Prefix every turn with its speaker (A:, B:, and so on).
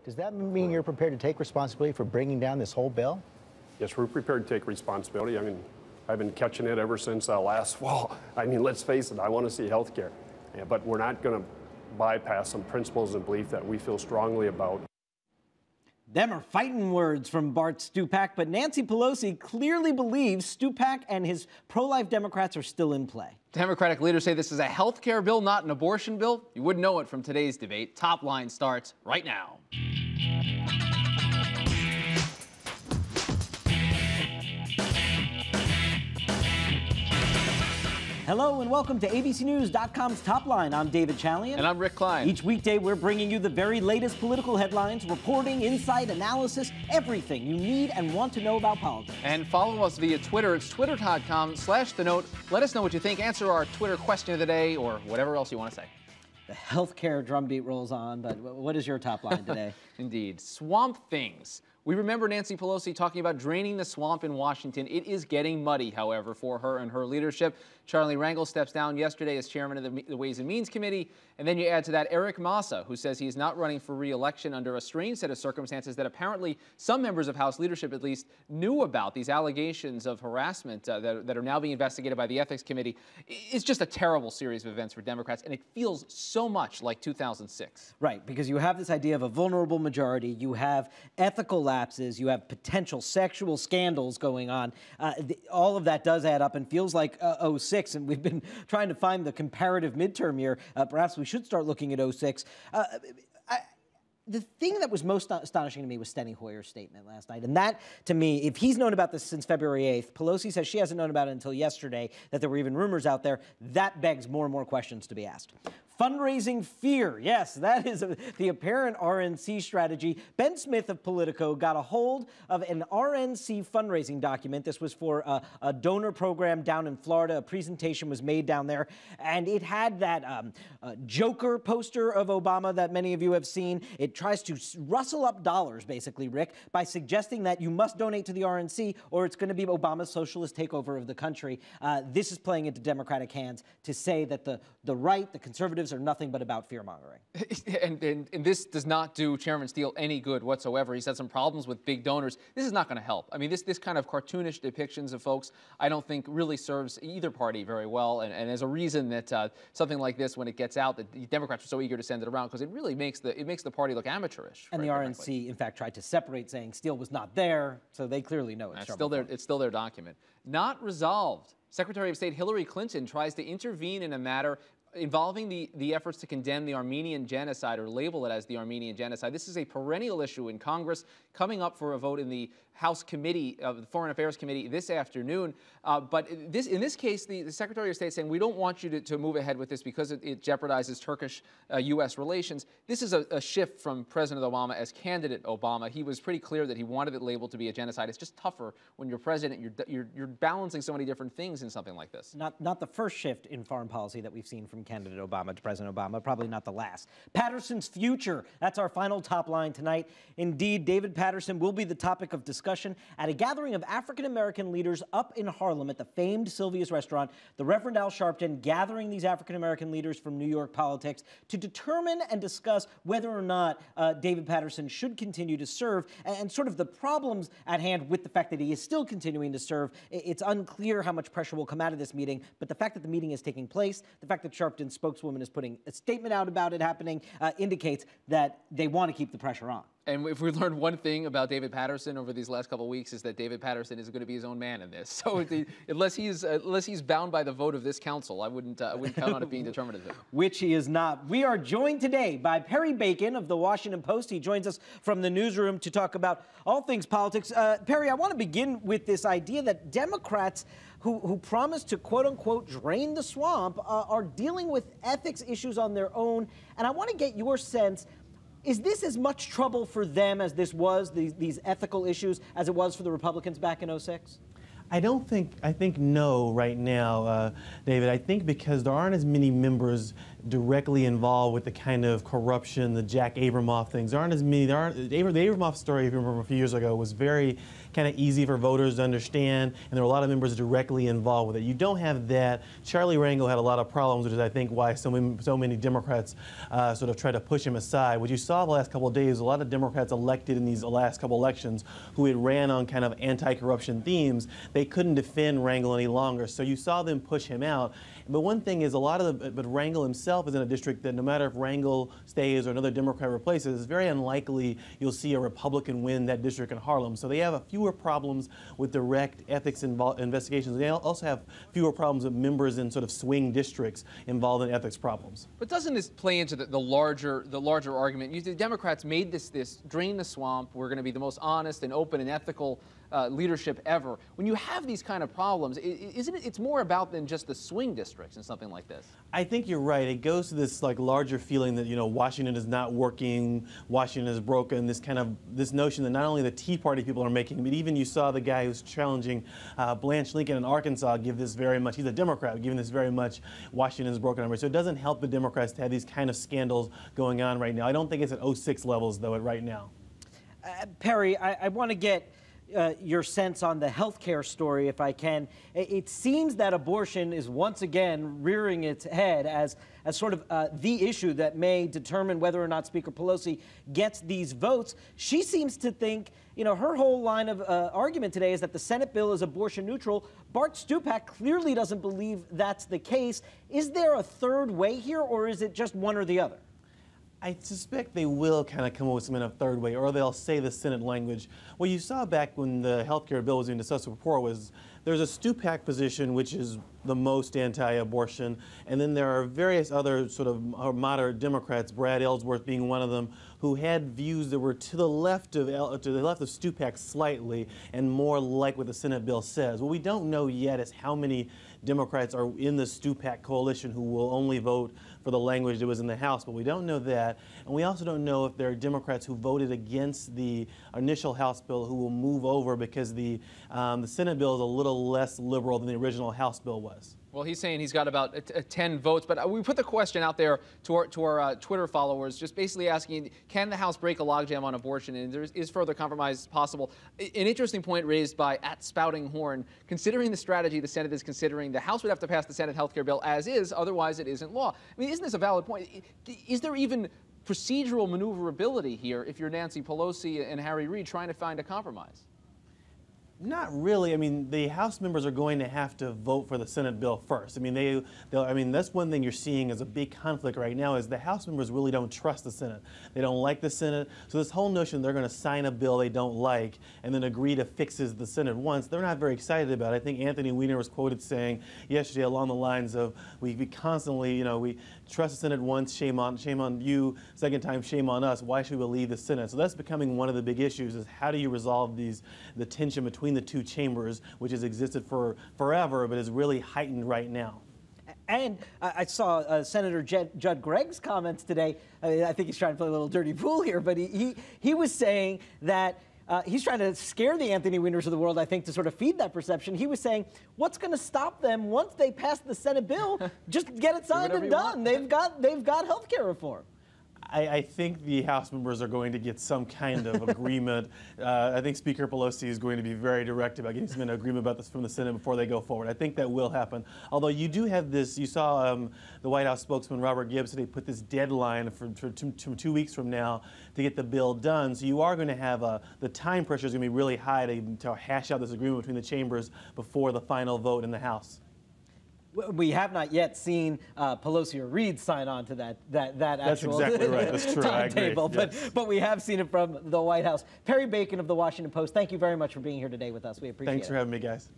A: Does that mean you're prepared to take responsibility for bringing down this whole bill?
B: Yes, we're prepared to take responsibility. I mean, I've been catching it ever since last fall. I mean, let's face it, I want to see health care. Yeah, but we're not going to bypass some principles and belief that we feel strongly about.
C: Them are fighting words from Bart Stupak, but Nancy Pelosi clearly believes Stupak and his pro-life Democrats are still in play.
D: Democratic leaders say this is a health care bill, not an abortion bill. You wouldn't know it from today's debate. Top Line starts right now.
C: Hello and welcome to ABCNews.com's Top Line. I'm David Chalian.
D: And I'm Rick Klein.
C: Each weekday, we're bringing you the very latest political headlines, reporting, insight, analysis, everything you need and want to know about politics.
D: And follow us via Twitter. It's twitter.com/The Note. Let us know what you think. Answer our Twitter question of the day or whatever else you want to say.
C: The healthcare drumbeat rolls on, but what is your top line today?
D: Indeed. Swamp things. We remember Nancy Pelosi talking about draining the swamp in Washington. It is getting muddy, however, for her and her leadership. Charlie Rangel steps down yesterday as chairman of the Ways and Means Committee. And then you add to that Eric Massa, who says he is not running for re-election under a strange set of circumstances that apparently some members of House leadership at least knew about. These allegations of harassment that are now being investigated by the Ethics Committee. It's just a terrible series of events for Democrats, and it feels so much like 2006.
C: Right, because you have this idea of a vulnerable majority, you have ethical lapses, you have potential sexual scandals going on. All of that does add up and feels like 06, and we've been trying to find the comparative midterm year. Perhaps we should start looking at 06. The thing that was most astonishing to me was Steny Hoyer's statement last night. And that, to me, if he's known about this since February 8th, Pelosi says she hasn't known about it until yesterday, that there were even rumors out there, that begs more and more questions to be asked. Fundraising fear. Yes, that is the apparent RNC strategy. Ben Smith of Politico got a hold of an RNC fundraising document. This was for a donor program down in Florida. A presentation was made down there, and it had that Joker poster of Obama that many of you have seen. It tries to rustle up dollars, basically, Rick, by suggesting that you must donate to the RNC or it's going to be Obama's socialist takeover of the country. This is playing into Democratic hands to say that the right, the conservatives, are nothing but about fear-mongering.
D: And this does not do Chairman Steele any good whatsoever. He's had some problems with big donors. This is not going to help. I mean, this kind of cartoonish depictions of folks, I don't think really serves either party very well. And there's a reason that something like this, when it gets out, that the Democrats are so eager to send it around, because it really makes the party look amateurish.
C: And the RNC, in fact, tried to separate, saying Steele was not there, so they clearly know it's
D: still there. It's still their document. Not resolved. Secretary of State Hillary Clinton tries to intervene in a matter involving the efforts to condemn the Armenian genocide, or label it as the Armenian genocide. This is a perennial issue in Congress, coming up for a vote in the House Committee, the Foreign Affairs Committee, this afternoon. But in this case, the Secretary of State saying, we don't want you to move ahead with this because it jeopardizes Turkish-U.S. relations. This is a shift from President Obama as candidate Obama. He was pretty clear that he wanted it labeled to be a genocide. It's just tougher when you're president. You're balancing so many different things in something like this.
C: Not the first shift in foreign policy that we've seen from candidate Obama to President Obama, probably not the last. Patterson's future. That's our final top line tonight. Indeed, David Patterson will be the topic of discussion at a gathering of African-American leaders up in Harlem at the famed Sylvia's restaurant. The Reverend Al Sharpton gathering these African-American leaders from New York politics to determine and discuss whether or not David Patterson should continue to serve, and sort of the problems at hand with the fact that he is still continuing to serve. It's unclear how much pressure will come out of this meeting, but the fact that the meeting is taking place, the fact that Sharpton's spokeswoman is putting a statement out about it happening, indicates that they want to keep the pressure on.
D: And if we learned one thing about David Patterson over these last couple of weeks, is that David Patterson is going to be his own man in this. So unless he's bound by the vote of this council, I wouldn't count on it being determinative.
C: Which he is not. We are joined today by Perry Bacon of the Washington Post. He joins us from the newsroom to talk about all things politics. Perry, I want to begin with this idea that Democrats who promise to, quote-unquote, drain the swamp are dealing with ethics issues on their own. And I want to get your sense. Is this as much trouble for them as this was, these ethical issues, as it was for the Republicans back in 06?
E: I think no right now, David. I think because there aren't as many members directly involved with the kind of corruption, the Jack Abramoff things. There aren't as many. The Abramoff story, if you remember a few years ago, was very kind of easy for voters to understand, and there were a lot of members directly involved with it. You don't have that. Charlie Rangel had a lot of problems, which is, I think, why so many Democrats sort of try to push him aside. What you saw the last couple of days, a lot of Democrats elected in these last couple elections who had ran on kind of anti-corruption themes, they couldn't defend Rangel any longer, so you saw them push him out. But one thing is, but Rangel himself is in a district that no matter if Rangel stays or another Democrat replaces, it's very unlikely you'll see a Republican win that district in Harlem. So they have fewer problems with direct ethics investigations. They also have fewer problems with members in sort of swing districts involved in ethics problems.
D: But doesn't this play into the larger argument? The Democrats made this drain the swamp. We're going to be the most honest and open and ethical leadership ever. When you have these kind of problems, isn't it? It's more about than just the swing districts and something like this.
E: I think you're right. It goes to this like larger feeling that Washington is not working, Washington is broken. This notion that not only the Tea Party people are making, but even you saw the guy who's challenging Blanche Lincoln in Arkansas give this very much. He's a Democrat, giving this very much Washington is broken. So it doesn't help the Democrats to have these kind of scandals going on right now. I don't think it's at '06 levels though right now.
C: Perry, I want to get your sense on the healthcare story, if I can. It seems that abortion is once again rearing its head as sort of the issue that may determine whether or not Speaker Pelosi gets these votes. She seems to think, her whole line of argument today is that the Senate bill is abortion neutral. Bart Stupak clearly doesn't believe that's the case. Is there a third way here, or is it just one or the other?
E: I suspect they will kind of come up with some kind of third way, or they'll say the Senate language. What you saw back when the health care bill was being discussed before was there's a Stupak position, which is the most anti-abortion, and then there are various other sort of moderate Democrats, Brad Ellsworth being one of them, who had views that were to the left of Stupak slightly, and more like what the Senate bill says. What we don't know yet is how many Democrats are in the Stupak coalition who will only vote for the language that was in the House, but we don't know that. And we also don't know if there are Democrats who voted against the initial House bill who will move over because the Senate bill is a little less liberal than the original House bill was.
D: Well, he's saying he's got about 10 votes, but we put the question out there to our Twitter followers, just basically asking, can the House break a logjam on abortion, and is further compromise possible? An interesting point raised by @SpoutingHorn, considering the strategy the Senate is considering, the House would have to pass the Senate health care bill as is, otherwise it isn't law. I mean, isn't this a valid point? Is there even procedural maneuverability here if you're Nancy Pelosi and Harry Reid trying to find a compromise?
E: Not really. I mean, the House members are going to have to vote for the Senate bill first. I mean, that's one thing you're seeing as a big conflict right now is the House members really don't trust the Senate. They don't like the Senate. So this whole notion they're going to sign a bill they don't like and then agree to fixes the Senate once, they're not very excited about it. I think Anthony Weiner was quoted saying yesterday along the lines of, we constantly, we trust the Senate once, shame on you. Second time, shame on us. Why should we leave the Senate? So that's becoming one of the big issues is how do you resolve the tension between the two chambers, which has existed for forever, but is really heightened right now.
C: And I saw Senator Judd Gregg's comments today. I think he's trying to play a little dirty pool here, but he was saying that he's trying to scare the Anthony Weiners of the world, I think, to sort of feed that perception. He was saying, what's going to stop them once they pass the Senate bill? Just get it signed and done. They've got health care reform.
E: I think the House members are going to get some kind of agreement. I think Speaker Pelosi is going to be very direct about getting some kind of agreement about this from the Senate before they go forward. I think that will happen. Although you do have this, you saw the White House spokesman Robert Gibbs today put this deadline for 2 weeks from now to get the bill done. So you are going to have the time pressure is going to be really high to hash out this agreement between the chambers before the final vote in the House.
C: We have not yet seen Pelosi or Reid sign on to that
E: That's
C: actual
E: exactly right. That's true.
C: timetable,
E: I agree.
C: but we have seen it from the White House. Perry Bacon of the Washington Post, thank you very much for being here today with us. We appreciate it.
E: Thanks for having me, guys.